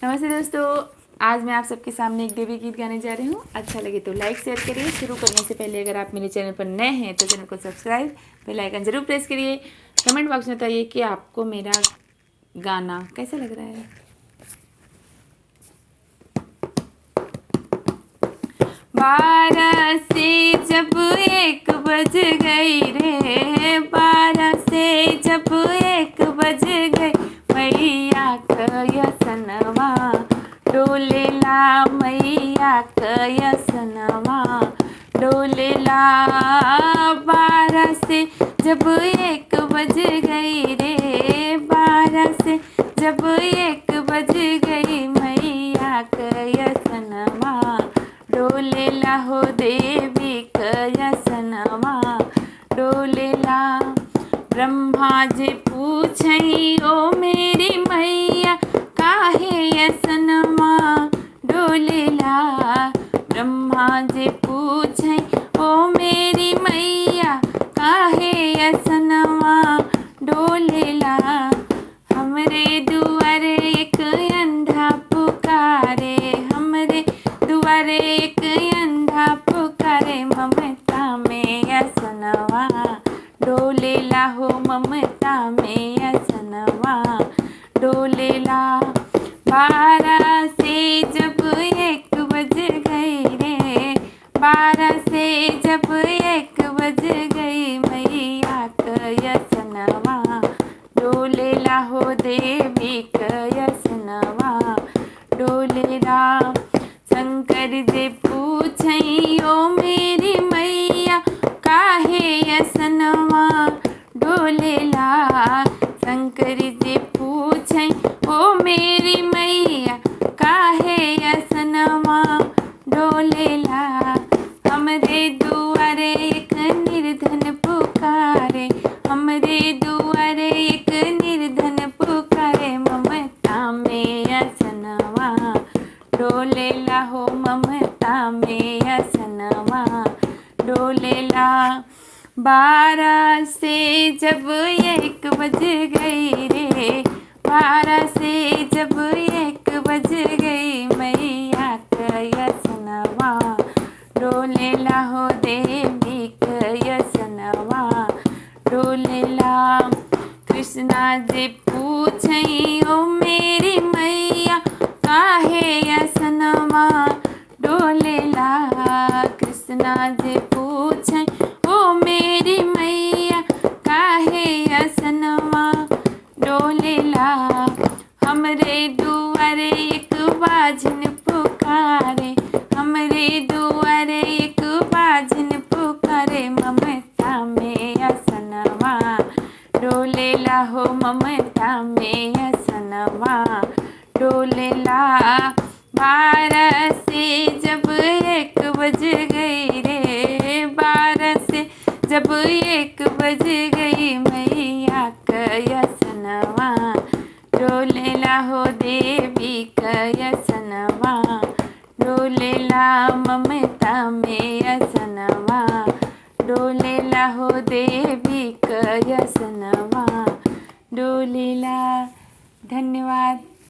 नमस्ते दोस्तों, आज मैं आप सबके सामने एक देवी गीत गाने जा रही हूँ। अच्छा लगे तो लाइक शेयर करिए। शुरू करने से पहले अगर आप मेरे चैनल पर नए हैं तो चैनल को सब्सक्राइब, बेल आइकन जरूर प्रेस करिए। कमेंट बॉक्स में बताइए कि आपको मेरा गाना कैसा लग रहा है। 12 से जब 1 बज गई रे, 12 से जब 1 बज गई, मैया कयसनवा डोलेला, मैया कयसनवा डोलेला। 12 से जब 1 बज गई रे, 12 से जब 1 बज गई, मैया कयसनवा डोलेला हो देवी कयसनवा डोलेला। ब्रह्मा जी पूछई ओ मेरी मैया, काहे यसनवा डोलेला। ब्रह्मा जी पूछई ओ मेरी मैया, काहे यसनवा डोलेला। हमरे दुआरे एक अंधा पुकारे, हमरे दुआरे एक अंधा पुकारे, ममता में यसनवा डोलेला हो, ममता में यसनवा डोलेला। 12 से जब 1 बज गई रे, 12 से जब 1 बज गई, मैया कयसनवा डोलेला हो देवी कयसनवा डोलेला। शंकर जी पूछई ओ मेरी मैया, काहे यसनवा डोलेला। शंकर जी पूछई ओ मेरी मैया, काहे यसनवा डोलेला। हमरे दुआरे एक निर्धन पुकारे, हमरे दुआरे एक निर्धन पुकारे, ममता में यसनवा डोलेला हो, ममता में यसनवा डोलेला। 12 से जब 1 बज गई रे, 12 से जब 1 बज गई, मैया कयसनवा डोलेला हो देवी कयसनवा डोलेला। कृष्णा जी पूछई ओ मेरी मैया, काहे यसनवा डोलेला। कृष्णा जी पूछई ओ मेरी मैया, काहे यसनवा डोलेला। हमरे दुआरे एक बाझिन पुकारे, हमरे दुआरे एक बाझिन पुकारे, ममता में यसनवा डोलेला हो, ममता में यसनवा डोलेला। 12 से जब 1 बज गई रे, 12 से जब 1 बज गई, मैया कयसनवा डोलेला हो देवी कयसनवा डोलेला। ममता में यसनवा डोलेला हो देवी कयसनवा डोलेला। धन्यवाद।